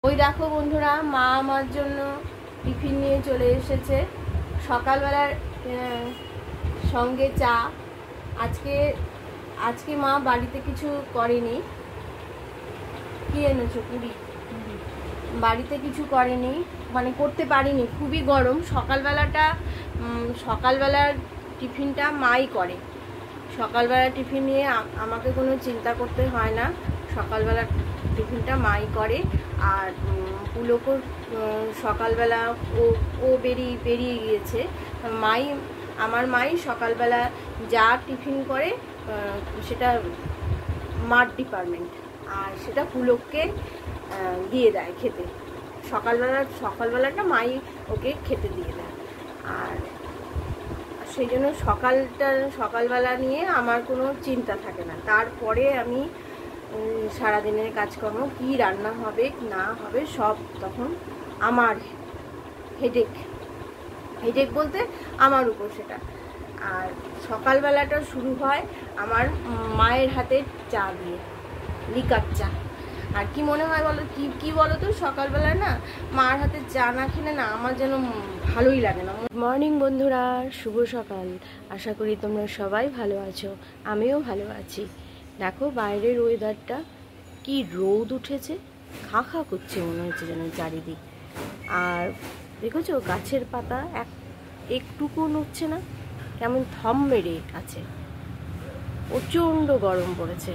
ওই দেখো বন্ধুরা, মা আমার জন্য টিফিন নিয়ে চলে এসেছে। সকালবেলার সঙ্গে চা। আজকে মা বাড়িতে কিছু করেনি। কি এনেছো? পুরি। বাড়িতে কিছু করেনি, মানে করতে পারিনি, খুবই গরম। সকালবেলার টিফিনটা মাই করে। সকালবেলা টিফিন নিয়ে আমাকে কোনো চিন্তা করতে হয় না, সকালবেলা টিফিনটা মাই করে। আর পুলকও সকালবেলা ও বেরিয়ে গিয়েছে। আমার মাই সকালবেলা যা টিফিন করে সেটা মার ডিপার্টমেন্ট, আর সেটা পুলককে দিয়ে দেয় খেতে। সকালবেলাটা মাই ওকে খেতে দিয়ে দেয়। আর সেই জন্য সকালবেলা নিয়ে আমার কোনো চিন্তা থাকে না। তারপরে আমি সারাদিনের কাজকর্ম, কি রান্না হবে না হবে, সব তখন আমার হেডেক বলতে আমার উপর সেটা। আর সকালবেলাটা শুরু হয় আমার মায়ের হাতের চা দিয়ে, লিকার চা। আর কি মনে হয় বলো, কি বলো তো, সকালবেলা না মার হাতে চা না খেলে না আমার যেন ভালোই লাগে না। মর্নিং বন্ধুরা, শুভ সকাল। আশা করি তোমরা সবাই ভালো আছো, আমিও ভালো আছি। দেখো বাইরের ওয়েদারটা, কি রোদ উঠেছে, খা খা করছে মনে হচ্ছে যেন চারিদিক। আর দেখেছো গাছের পাতা একটুকু নড়ছে না, কেমন থম মেরে আছে। প্রচণ্ড গরম পড়েছে।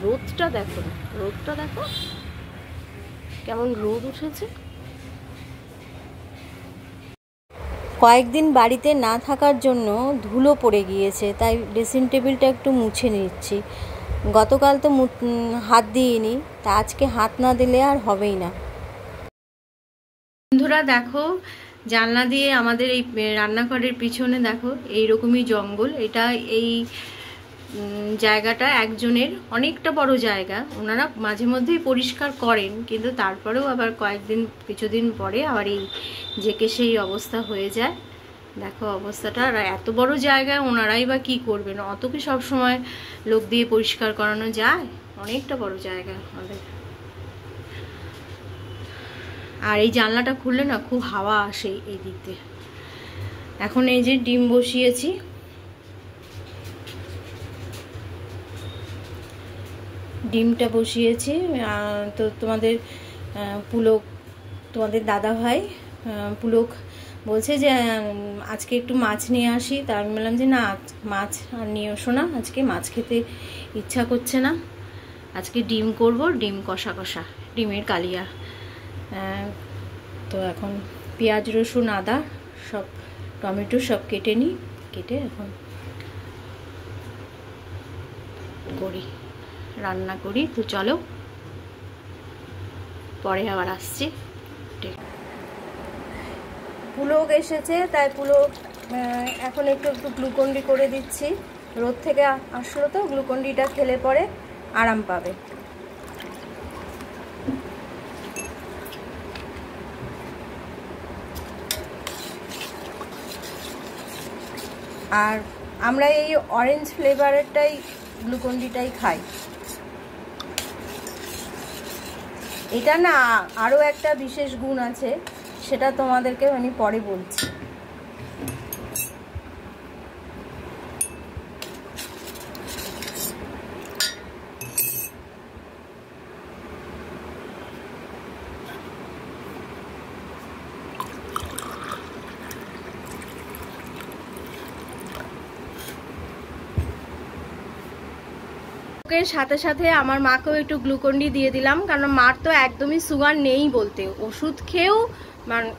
রোদটা দেখো কেমন রোদ উঠেছে। কয়েকদিন বাড়িতে না থাকার জন্য ধুলো পড়ে গিয়েছে, তাই ড্রেসিং টেবিলটা একটু মুছে নিচ্ছি। গতকাল তো হাত দিইনি, তা আজকে হাত না দিলে আর হবেই না। বন্ধুরা দেখো, জানলা দিয়ে আমাদের এই রান্নাঘরের পিছনে দেখো এইরকমই জঙ্গল। এই জায়গাটা একজনের, অনেকটা বড় জায়গা। ওনারা মাঝে মধ্যেই পরিষ্কার করেন, কিন্তু তারপরেও আবার কিছুদিন পরে আবার এই জেকে সেই অবস্থা হয়ে যায়। দেখো অবস্থাটা। আর এত বড় জায়গায় ওনারাই বা কি করবেন, অত কি সব সময় লোক দিয়ে পরিষ্কার করানো যায়? অনেকটা বড় জায়গা আমাদের। আর এই জানলাটা খুললে না খুব হাওয়া আসে এই দিক দিয়ে। এখন এই যে ডিম বসিয়েছি, ডিমটা বসিয়েছি। তো তোমাদের দাদা ভাই পুলক বলছে যে আজকে একটু মাছ নিয়ে আসি। তা আমি বললাম যে না, মাছ আর নিয়ে এসো না, আজকে মাছ খেতে ইচ্ছা করছে না। আজকে ডিম করব, ডিম কষা ডিমের কালিয়া। তো এখন পেঁয়াজ রসুন আদা সব, টমেটো সব কেটে এখন রান্না করি। তো চলো, পরে আবার আসছি। পুলক এসেছে, তাই পুলক এখন একটু গ্লুকন্ডি করে দিচ্ছি। রোদ থেকে আসলো তো, গ্লুকন্ডিটা খেলে পরে আরাম পাবে। আর আমরা এই অরেঞ্জ ফ্লেভারেরটাই গ্লুকন্ডিটাই খাই। এটা না আরও একটা বিশেষ গুণ আছে, সেটা তোমাদেরকে আমি পরে বলছি। সাথে সাথে আমার মাকেও একটু গ্লুকন্ডি দিয়ে দিলাম, কারণ মার তো একদমই সুগার নেই বলতে, ওষুধ খেয়েও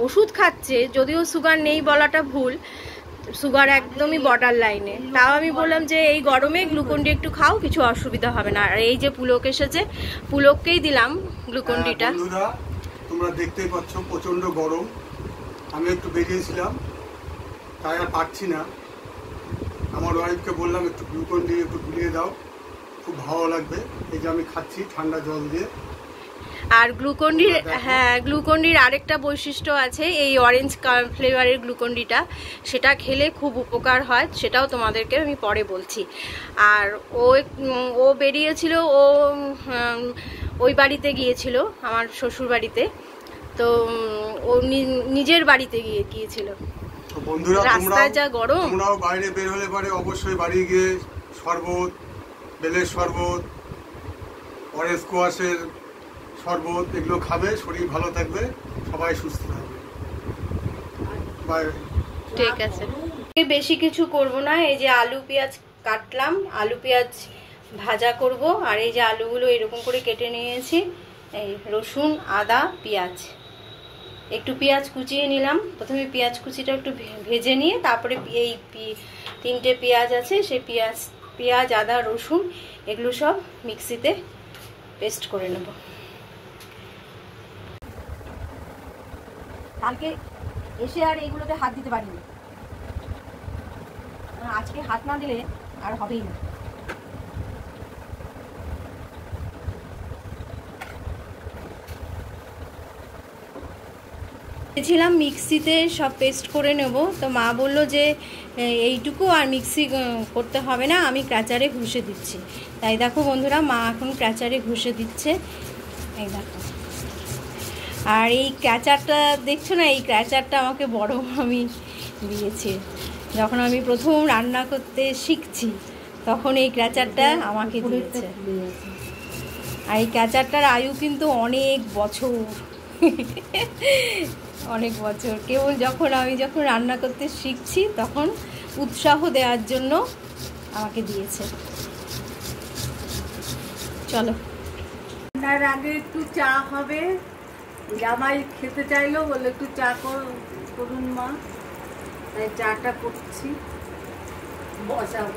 ওষুধ খাচ্ছে, যদিও সুগার নেই বলাটা ভুল, সুগার একদমই বর্ডার লাইনে। তাও আমি বললাম যে এই গরমে গ্লুকন্ডি একটু খাও, কিছু অসুবিধা হবে না। আর এই যে পুলক এসেছে, পুলককেই দিলাম গ্লুকন্ডিটা। তোমরা দেখতেই পাচ্ছ প্রচন্ড গরম। আমি একটু বেরিয়েছিলাম, তাই আর পাচ্ছি না। আমার ওয়াইফকে বললাম একটু গ্লুকন্ডি একটু গুলিয়ে দাও, খুব ভালো লাগবে। এই যে আমি খাচ্ছি ঠান্ডা জল দিয়ে। আর গ্লুকন্ডির আরেকটা বৈশিষ্ট্য আছে, এই অরেঞ্জ ফ্লেভারের গ্লুকন্ডিটা, সেটা খেলে খুব উপকার হয়, সেটাও তোমাদেরকে আমি পরে বলছি। আর ও বেরিয়েছিল, ওই বাড়িতে গিয়েছিল, আমার শ্বশুর বাড়িতে। তো ও নিজের বাড়িতে গিয়েছিল। বন্ধুরা, রাস্তায় যা গরম, তোমরাও বাইরে বের হলে পরে অবশ্যই বাড়ি গিয়ে শরবত, বেলের শরবত, অরেঞ্জ স্কোয়াশের শরবত এগুলো খাবে, শরীর ভালো থাকবে, সবাই সুস্থ থাকবে। বাই। ঠিক আছে, বেশি কিছু করব না। এই যে আলু পেঁয়াজ কাটলাম, আলু পেঁয়াজ ভাজা করব। আর এই যে আলুগুলো এরকম করে কেটে নিয়েছি, এই রসুন আদা পেঁয়াজ, একটু পেঁয়াজ কুচিয়ে নিলাম। প্রথমে পেঁয়াজ কুচিটা একটু ভেজে নিয়ে তারপরে এই 3টে পেঁয়াজ আছে, সেই পেঁয়াজ আদা রসুন এগুলো সব মিক্সিতে পেস্ট করে নেব। কালকে এসে আর এইগুলোতে হাত দিতে পারিনি, আজকে হাত না দিলে আর হবেই না। ছিলাম মিক্সিতে সব পেস্ট করে নেব, তো মা বললো যে এইটুকু আর মিক্সি করতে হবে না, আমি ক্র্যাচারে ঘষে দিচ্ছি। তাই দেখো বন্ধুরা, মা এখন ক্র্যাচারে ঘষে দিচ্ছে, এই দেখো। আর এই ক্র্যাচারটা দেখছো না, এই ক্র্যাচারটা আমাকে বড় মামি দিয়েছে। যখন আমি প্রথম রান্না করতে শিখছি তখন এই ক্র্যাচারটা আমাকে দিয়েছে। আর এই ক্র্যাচারটার আয়ু কিন্তু অনেক বছর, অনেক বছর। কেবল আমি যখন রান্না করতে শিখছি তখন উৎসাহ দেওয়ার জন্য আমাকে দিয়েছে। চলো, তার আগে একটু চা হবে, জামাই খেতে চাইলো, বলে একটু চা করুন মা, তাই চাটা করছি, বসাবো।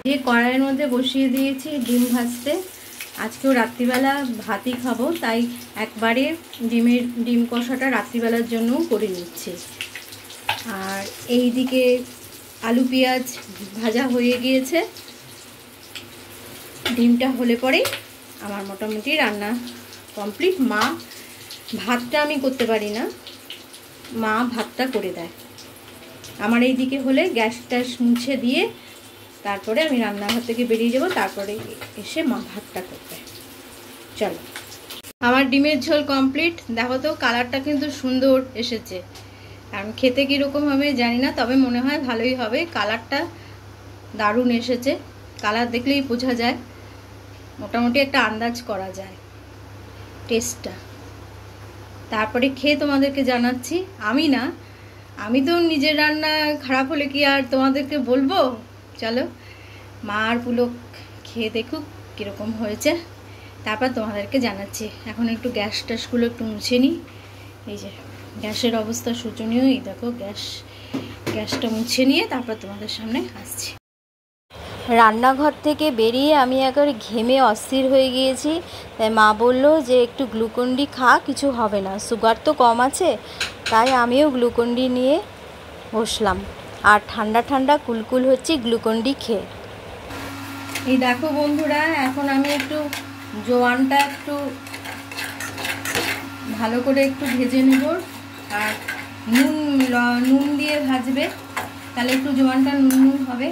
যে কড়াইয়ের মধ্যে বসিয়ে দিয়েছি ডিম ভাজতে। আজকেও রাত্রিবেলা ভাতই খাবো, তাই একবারে ডিম কষাটা রাত্রিবেলার জন্য করে নিচ্ছি। আর এই দিকে আলু পেঁয়াজ ভাজা হয়ে গিয়েছে, ডিমটা হলে পরেই আমার মোটামুটি রান্না কমপ্লিট। মা ভাতটা আমি করতে পারি না, মা ভাতটা করে দেয়। আমার এই দিকে হলে গ্যাস ট্যাস মুছে দিয়ে তারপরে আমি রান্নাঘর থেকে বেরিয়ে যাব, তারপরে এসে মা ভাতটা করবে। চলো, আমার ডিমের ঝোল কমপ্লিট। দেখো তো কালারটা কিন্তু সুন্দর এসেছে। আমি খেতে কীরকম হবে জানি না, তবে মনে হয় ভালোই হবে। কালারটা দারুণ এসেছে, কালার দেখলেই বোঝা যায়, মোটামুটি একটা আন্দাজ করা যায় টেস্টটা। তারপরে খেয়ে তোমাদেরকে জানাচ্ছি। আমি তো নিজের রান্না খারাপ হলে কি আর তোমাদেরকে বলবো। চলো, মা আর পুলক খেয়ে দেখুক কীরকম হয়েছে, তারপর তোমাদেরকে জানাচ্ছি। এখন একটু গ্যাস ট্যাসগুলো একটু মুছে নিই। এই যে গ্যাসের অবস্থা শোচনীয়, এই দেখো গ্যাসটা মুছে নিয়ে তারপর তোমাদের সামনে আসছি। রান্নাঘর থেকে বেরিয়ে আমি একবারে ঘেমে অস্থির হয়ে গিয়েছি। তাই মা বলল যে একটু গ্লুকন-ডি খা, কিছু হবে না, সুগার তো কম আছে। তাই আমিও গ্লুকন-ডি নিয়ে বসলাম, আর ঠান্ডা ঠান্ডা কুলকুল হচ্ছে গ্লুকন-ডি খেয়ে। এই দেখো বন্ধুরা, এখন আমি একটু জোয়ানটা একটু ভালো করে একটু ভেজে নেব। আর নুন দিয়ে ভাজবে, তাহলে একটু জোয়ানটা নুন হবে।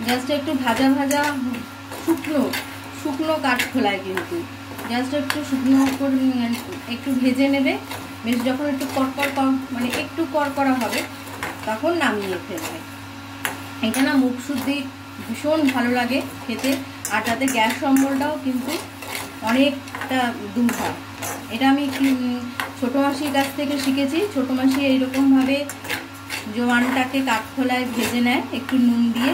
জাস্ট একটু ভাজা শুকনো কাঠখোলায়, কিন্তু জাস্ট একটু শুকনো করে একটু ভেজে নেবে। বেশ যখন একটু মানে একটু করকরা হবে তখন নামিয়ে ফেলবে। এটা না মুখ শুদ্ধি ভীষণ ভালো লাগে খেতে, আর তাতে গ্যাস অম্বলটাও কিন্তু অনেকটা দূর হয়। এটা আমি ছোটো মাসির কাছ থেকে শিখেছি। ছোটো মাসি এইরকমভাবে জোয়ানটাকে কাঠখোলায় ভেজে নেয় একটু নুন দিয়ে,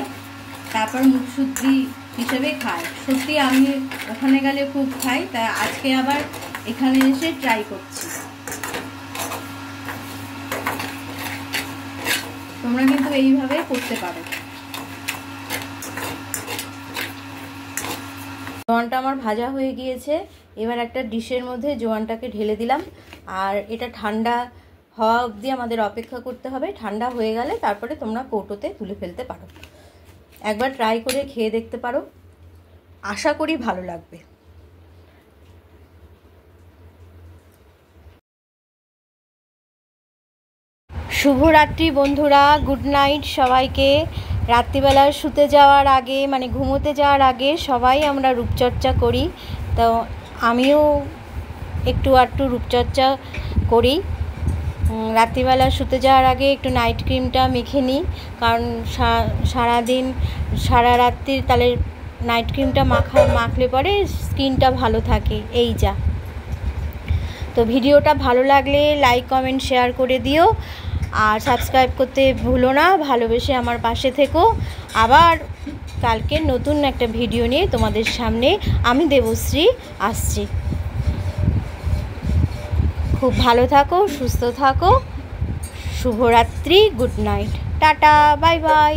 তারপর মুখ শুদ্ধি হিসেবে খায়। সত্যি আমি ওখানে গেলে খুব খাই, তাই আজকে আবার এখানে এসে ট্রাই করছি। তোমরা কিন্তু এইভাবে করতে পারো। জোয়ানটা আমার ভাজা হয়ে গিয়েছে, এবার একটা ডিশের মধ্যে জোয়ানটাকে ঢেলে দিলাম। আর এটা ঠান্ডা হওয়া অবধি আমাদের অপেক্ষা করতে হবে। ঠান্ডা হয়ে গেলে তারপরে তোমরা কৌটোতে তুলে ফেলতে পারো। একবার ট্রাই করে খেয়ে দেখতে পারো, আশা করি ভালো লাগবে। শুভরাত্রি বন্ধুরা, গুড নাইট সবাইকে। রাত্রিবেলা শুতে যাওয়ার আগে মানে ঘুমোতে যাওয়ার আগে সবাই আমরা রূপচর্চা করি, তো আমিও একটু আধটু রূপচর্চা করি। রাত্রিবেলা শুতে যাওয়ার আগে একটু নাইট ক্রিমটা মেখে নিই, কারণ সারাদিন সারা রাত্রি তাহলে নাইট ক্রিমটা মাখলে পরে স্কিনটা ভালো থাকে। এই যা। তো ভিডিওটা ভালো লাগলে লাইক কমেন্ট শেয়ার করে দিও, আর সাবস্ক্রাইব করতে ভুলো না। ভালোবেসে আমার পাশে থেকো। আবার কালকে নতুন একটা ভিডিও নিয়ে তোমাদের সামনে আমি দেবশ্রী আসছি। খুব ভালো থাকো, সুস্থ থাকো। শুভরাত্রি, good night, tata, bye bye.